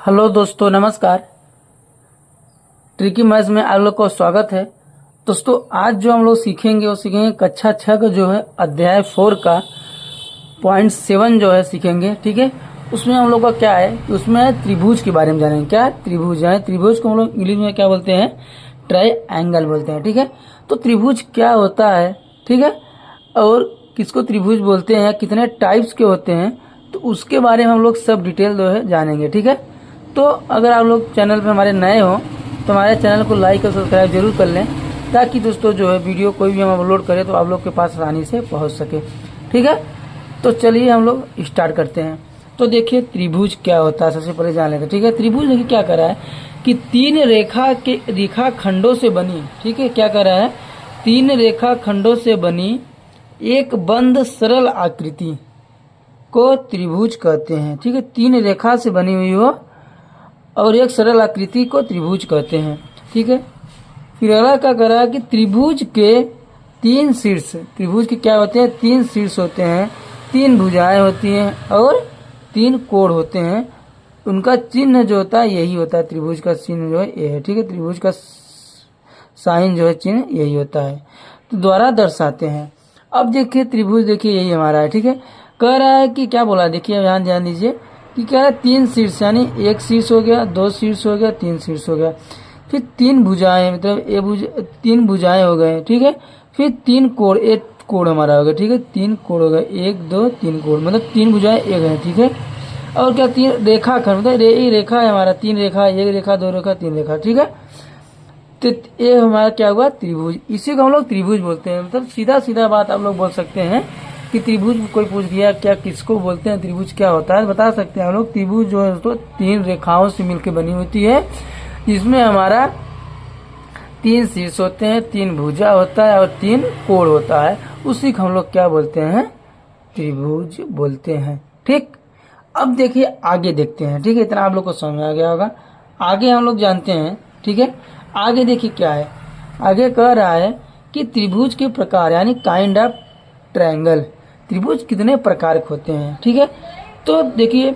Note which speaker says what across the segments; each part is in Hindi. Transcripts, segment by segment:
Speaker 1: हेलो दोस्तों, नमस्कार। ट्रिकी मैथ्स में आप लोग को स्वागत है। दोस्तों, आज जो हम लोग सीखेंगे वो सीखेंगे कक्षा 6 का जो है अध्याय 4 का पॉइंट 7 जो है सीखेंगे। ठीक है, उसमें हम लोग का क्या है कि उसमें त्रिभुज के बारे में जानेंगे। क्या है? त्रिभुज है। त्रिभुज को हम लोग इंग्लिश में क्या बोलते हैं? ट्रायंगल बोलते हैं। ठीक है, तो त्रिभुज क्या होता है, ठीक है, और किसको त्रिभुज बोलते हैं, कितने टाइप्स के होते हैं, तो उसके बारे में हम लोग सब डिटेल जो है जानेंगे। ठीक है, तो अगर आप लोग चैनल पे हमारे नए हो तो हमारे चैनल को लाइक और सब्सक्राइब जरूर कर लें, ताकि दोस्तों जो है वीडियो कोई भी हम अपलोड करें तो आप लोग के पास आसानी से पहुंच सके। ठीक है, तो चलिए हम लोग स्टार्ट करते हैं। तो देखिए त्रिभुज क्या होता है, सबसे पहले जान लेते हैं। ठीक है, त्रिभुज देखिए क्या कर रहा है कि तीन रेखा खंडों से बनी, ठीक है, क्या कर रहा है, तीन रेखा खंडों से बनी एक बंद सरल आकृति को त्रिभुज कहते हैं। ठीक है, तीन रेखा से बनी हुई हो और एक सरल आकृति को त्रिभुज कहते हैं। ठीक है, फिर अगला क्या कर रहा है कि त्रिभुज के तीन शीर्ष, त्रिभुज के क्या होते हैं, तीन शीर्ष होते हैं, तीन भुजाएं होती हैं और तीन कोण होते हैं। उनका चिन्ह जो होता है यही होता है, त्रिभुज का चिन्ह जो है ये है। ठीक है, त्रिभुज का साइन जो है चिन्ह यही होता है, तो द्वारा दर्शाते हैं। अब देखिए त्रिभुज, देखिए यही हमारा है। ठीक है, कह रहा है कि क्या बोला, देखिए ध्यान दीजिए कि क्या है, तीन शीर्ष, यानी एक शीर्ष हो गया, दो शीर्ष हो गया, तीन शीर्ष हो गया, फिर तीन भुजाएं, मतलब तीन भुजाएं हो गए। ठीक है, फिर तीन कोण, एक कोण हमारा हो गया। ठीक है, तीन कोण हो गए, एक दो तीन कोण, मतलब तीन भुजाएं एक है। ठीक है, और क्या, तीन रेखा खंड, मतलब रेखा है हमारा, तीन रेखा, एक रेखा, दो रेखा, तीन रेखा। ठीक है, तो ये हमारा क्या हुआ, त्रिभुज। इसी को हम लोग त्रिभुज बोलते हैं। मतलब सीधा सीधा बात आप लोग बोल सकते हैं कि त्रिभुज, कोई पूछ दिया क्या किसको बोलते हैं, त्रिभुज क्या होता है, बता सकते हैं हम लोग। त्रिभुज जो है तो तीन रेखाओं से मिलकर बनी होती है, जिसमें हमारा तीन शीर्ष होते हैं, तीन भुजा होता है और तीन कोण होता है। उसी को हम लोग क्या बोलते हैं, त्रिभुज बोलते हैं। ठीक, अब देखिए आगे देखते हैं। ठीक है, इतना आप लोग को समझ आ गया होगा। आगे हम लोग जानते हैं। ठीक है, आगे देखिए क्या है, आगे कह रहा है कि त्रिभुज के प्रकार, यानी काइंड ऑफ ट्रायंगल, त्रिभुज कितने प्रकार के होते हैं। ठीक है, तो देखिए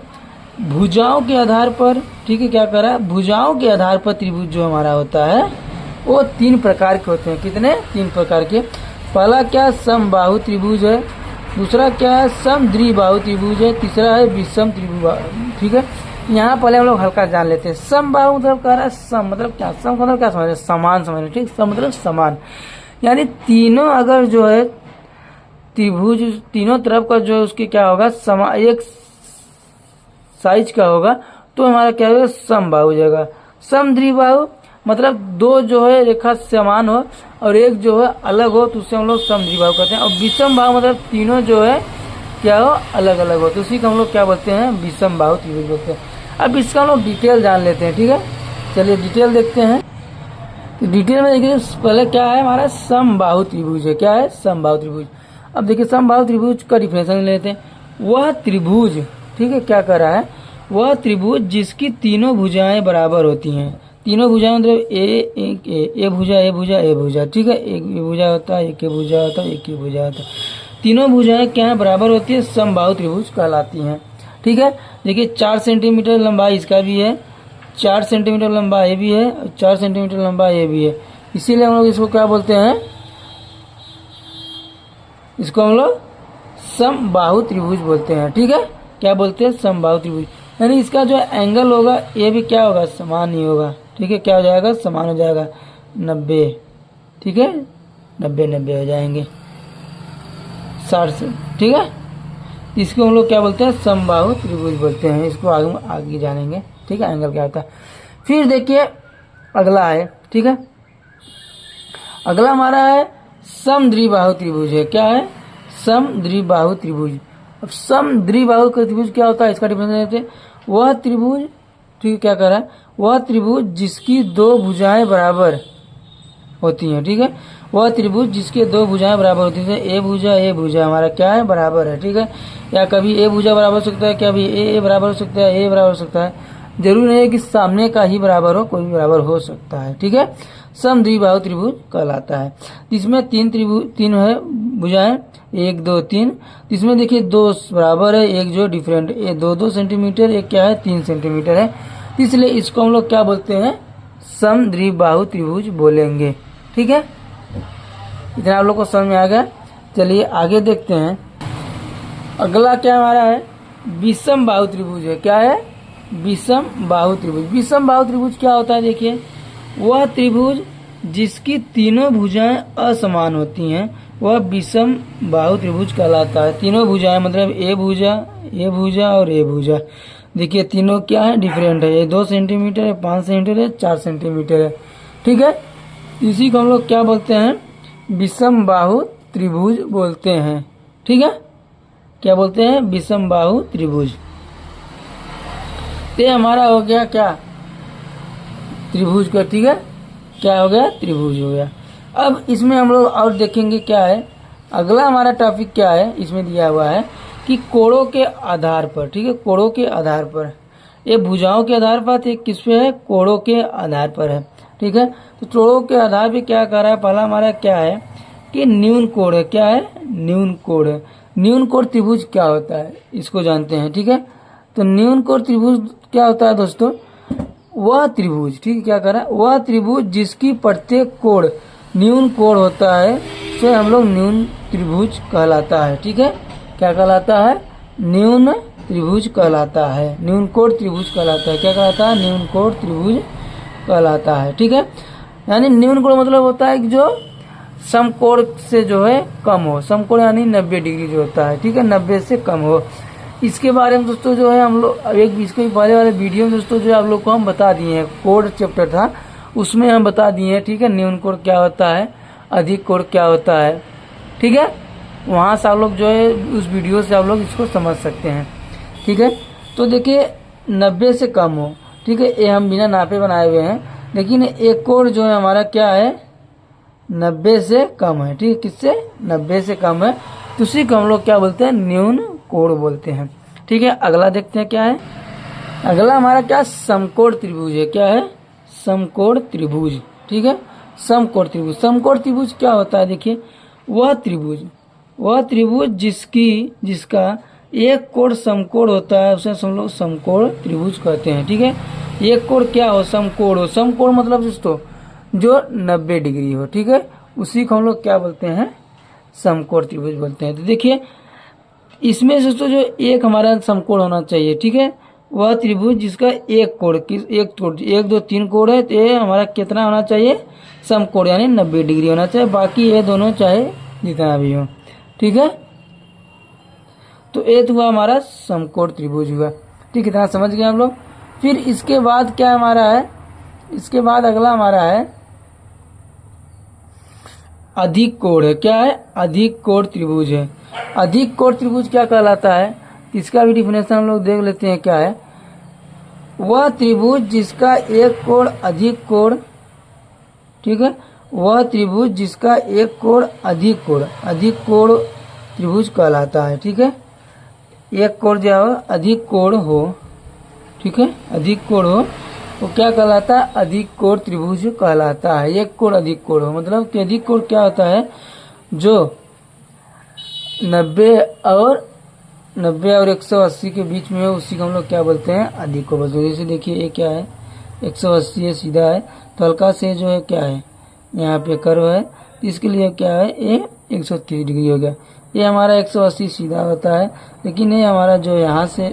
Speaker 1: भुजाओं के आधार पर, ठीक है, क्या कर रहा है, भुजाओं के आधार पर त्रिभुज जो हमारा होता है वो तीन प्रकार के होते हैं। कितने? तीन प्रकार के। पहला क्या, समबाहु त्रिभुज है, दूसरा क्या है, समद्विबाहु त्रिभुज है, तीसरा है विषम त्रिभुज। ठीक है, यहाँ पहले हम लोग हल्का जान लेते हैं। समबाहु मतलब कह रहा है, सम मतलब क्या, सम मतलब क्या समझ रहे, समान समझ रहे। ठीक, सम मतलब समान, यानी तीनों अगर जो है त्रिभुज, तीनों तरफ का जो है उसके क्या होगा, एक साइज का होगा, तो हमारा क्या होगा, समबाहु हो जाएगा। समद्विबाहु मतलब दो जो है रेखा समान हो और एक जो है अलग हो, तो उससे हम लोग समद्विबाहु कहते हैं। और विषम बाहु मतलब तीनों जो है क्या हो, अलग अलग हो, तो उसी को हम लोग क्या बोलते हैं, विषम बाहु त्रिभुज बोलते हैं। अब इसका हम लोग डिटेल जान लेते हैं। ठीक है, चलिए डिटेल देखते हैं। डिटेल में देखिए पहले क्या है, हमारा समबाहु त्रिभुज है। क्या है? समबाहु त्रिभुज। अब देखिए समबाहु त्रिभुज का डिफिनेशन लेते हैं। वह त्रिभुज, ठीक है, क्या कर रहा है, वह त्रिभुज जिसकी तीनों भुजाएं बराबर होती हैं। तीनों भुजाएं मतलब ए भुजा। ठीक है, एक भुजा होता है, एक भुजा होता है, एक ही भुजा होता है। तीनों भुजाएं क्या है, बराबर होती है, समबाहु त्रिभुज कहलाती हैं। ठीक है, देखिए 4 सेंटीमीटर लंबाई इसका भी है, 4 सेंटीमीटर लंबा ये भी है, और 4 सेंटीमीटर लंबा ये भी है। इसीलिए हम लोग इसको क्या बोलते हैं, इसको हम लोग समबाहु त्रिभुज बोलते हैं। ठीक है, क्या बोलते हैं, समबाहु त्रिभुज। यानी इसका जो एंगल होगा ये भी क्या होगा, समान ही होगा। ठीक है, क्या हो जाएगा, समान हो जाएगा, 90। ठीक है, 90 हो जाएंगे 60 से। ठीक है, इसको हम लोग क्या बोलते हैं, समबाहु त्रिभुज बोलते हैं। इसको आगे जानेंगे। ठीक है, एंगल क्या होता है। फिर देखिए अगला है। ठीक है, अगला हमारा है समद्विबाहु त्रिभुज है। क्या है, समद्विबाहु त्रिभुज। अब समद्विबाहु का त्रिभुज क्या होता है, इसका डिफरेंस देते हैं। वह त्रिभुज, ठीक है, क्या कर रहा है, वह त्रिभुज जिसकी दो भुजाएं बराबर होती हैं। ठीक है, वह त्रिभुज जिसके दो भुजाएं बराबर होती है। ए भुजा हमारा क्या है, बराबर है। ठीक है, या कभी ए भुजा बराबर हो सकता है, कभी ए बराबर हो सकता है, ए बराबर हो सकता है। जरूरी नहीं है कि सामने का ही बराबर हो, कोई भी बराबर हो सकता है। ठीक है, समद्विबाहु त्रिभुज कहलाता है। इसमें तीन है भुजाएं, 1 2 3। इसमें देखिए दो बराबर है, एक जो डिफरेंट, ये 2 2 सेंटीमीटर, एक क्या है 3 सेंटीमीटर है। तो इसलिए इसको हम लोग क्या बोलते हैं, समद्विबाहु त्रिभुज बोलेंगे। ठीक है, इतना आप लोग को समझ में आ गया। चलिए आगे देखते हैं। अगला क्या हमारा है, विषम बाहु त्रिभुज है। क्या है, विषम बाहु त्रिभुज। विषम बाहु त्रिभुज क्या होता है, देखिए, वह त्रिभुज जिसकी तीनों भुजाएं असमान होती हैं वह विषम बाहु त्रिभुज कहलाता है। तीनों भुजाएं मतलब ए भुजा और ए भुजा, देखिए तीनों क्या है, डिफरेंट है। ये 2 सेंटीमीटर है, 5 सेंटीमीटर है, 4 सेंटीमीटर है। ठीक है, इसी को हम लोग क्या बोलते हैं, विषम बाहु त्रिभुज बोलते हैं। ठीक है, क्या बोलते हैं, विषम बाहु त्रिभुज। ये हमारा हो गया क्या, त्रिभुज का। ठीक है, क्या हो गया, त्रिभुज हो गया। अब इसमें हम लोग और देखेंगे क्या है, अगला हमारा टॉपिक क्या है, इसमें दिया हुआ है कि कोणों के आधार पर। ठीक है, कोणों के आधार पर, ये भुजाओं के आधार पर, एक किस पे है, कोणों के आधार पर है। ठीक है, तो कोणों के आधार पे क्या कर रहा है, पहला हमारा क्या है कि न्यून कोण है। क्या है, न्यून कोण है। न्यून कोण त्रिभुज क्या होता है, इसको जानते हैं। ठीक है, तो न्यून कोण त्रिभुज क्या होता है दोस्तों, वह त्रिभुज, ठीक है, क्या कर रहा है, वह त्रिभुज जिसकी प्रत्येक कोण न्यून कोण होता है उसे हम लोग न्यून त्रिभुज कहलाता है। ठीक है, क्या कहलाता है, न्यून त्रिभुज कहलाता है, न्यून कोण त्रिभुज कहलाता है। क्या कहलाता है, न्यून कोण त्रिभुज कहलाता है। ठीक है, यानी न्यून कोण मतलब होता है कि जो समकोण से जो है कम हो। समकोण यानी 90 डिग्री जो होता है। ठीक है, 90 से कम हो। इसके बारे में दोस्तों जो है हम लोग एक इसके पहले वाले वीडियो में दोस्तों जो आप लोग को हम बता दिए हैं, कोण चैप्टर था उसमें हम बता दिए हैं। ठीक है, न्यून कोण क्या होता है, अधिक कोण क्या होता है। ठीक है, वहाँ से आप लोग जो है उस वीडियो से आप लोग इसको समझ सकते हैं। ठीक है, तो देखिए 90 से कम हो। ठीक है, ये हम बिना नापे बनाए हुए हैं, लेकिन एक कोण जो है हमारा क्या है, 90 से कम है। ठीक है, किससे, 90 से कम है, तो उसी को हम लोग क्या बोलते हैं, न्यून कोण बोलते हैं। ठीक है, अगला देखते हैं क्या है। अगला हमारा क्या, समकोण त्रिभुज है। क्या है, समकोण त्रिभुज। ठीक है, समकोण त्रिभुज। समकोण त्रिभुज क्या होता है, देखिए, वह त्रिभुज जिसका एक कोण समकोण होता है उसे हम लोग समकोण त्रिभुज कहते हैं। ठीक है, एक कोण क्या हो, समकोण हो। समकोण मतलब दोस्तों जो 90 डिग्री हो। ठीक है, उसी को हम लोग क्या बोलते हैं, समकोण त्रिभुज बोलते हैं। तो देखिए इसमें दोस्तों जो एक हमारा समकोण होना चाहिए। ठीक है, वह त्रिभुज जिसका एक कोण, एक 2 3 कोण है, तो ये हमारा कितना होना चाहिए, समकोण यानी 90 डिग्री होना चाहिए। बाकी ये दोनों चाहे जितना भी हो। ठीक है, तो ये हुआ हमारा समकोण त्रिभुज हुआ। ठीक, इतना समझ गए हम लोग। फिर इसके बाद क्या हमारा है, इसके बाद अगला हमारा है अधिक कोण है। क्या है, अधिक कोण त्रिभुज है। अधिक कोण त्रिभुज क्या कहलाता है, इसका भी डिफिनेशन हम लोग देख लेते हैं। क्या है, वह त्रिभुज जिसका एक कोण अधिक कोण। ठीक है, वह त्रिभुज जिसका एक कोण अधिक कोण त्रिभुज कहलाता है। ठीक है, एक कोण जो है अधिक कोण हो। ठीक है, अधिक कोण हो वो क्या कहलाता है, अधिक कोण त्रिभुज कहलाता है। एक कोण अधिक कोण हो मतलब कि अधिक कोण क्या होता है, जो 90 और 180 के बीच में है, उसी को हम लोग क्या बोलते हैं, अधिक कोण बोलते हैं। जैसे देखिए ये क्या है, 180 है, सीधा है, तो हल्का से जो है क्या है, यहाँ पे कर्व है, इसके लिए क्या है, ये 130 डिग्री हो गया। ये हमारा 180 सीधा होता है, लेकिन ये हमारा जो यहाँ से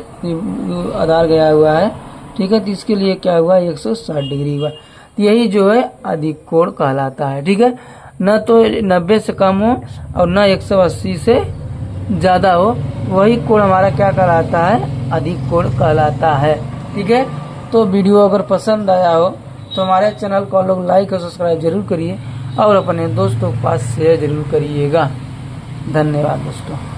Speaker 1: आधार गया हुआ है। ठीक है, तो इसके लिए क्या हुआ, 160 डिग्री हुआ। तो यही जो है अधिक कोण कहलाता है। ठीक है, न तो 90 से कम हो और न 180 से ज़्यादा हो, वही कोण हमारा क्या कहलाता है, अधिक कोण कहलाता है। ठीक है, तो वीडियो अगर पसंद आया हो तो हमारे चैनल को लोग लाइक और सब्सक्राइब जरूर करिए और अपने दोस्तों के पास शेयर जरूर करिएगा। धन्यवाद दोस्तों।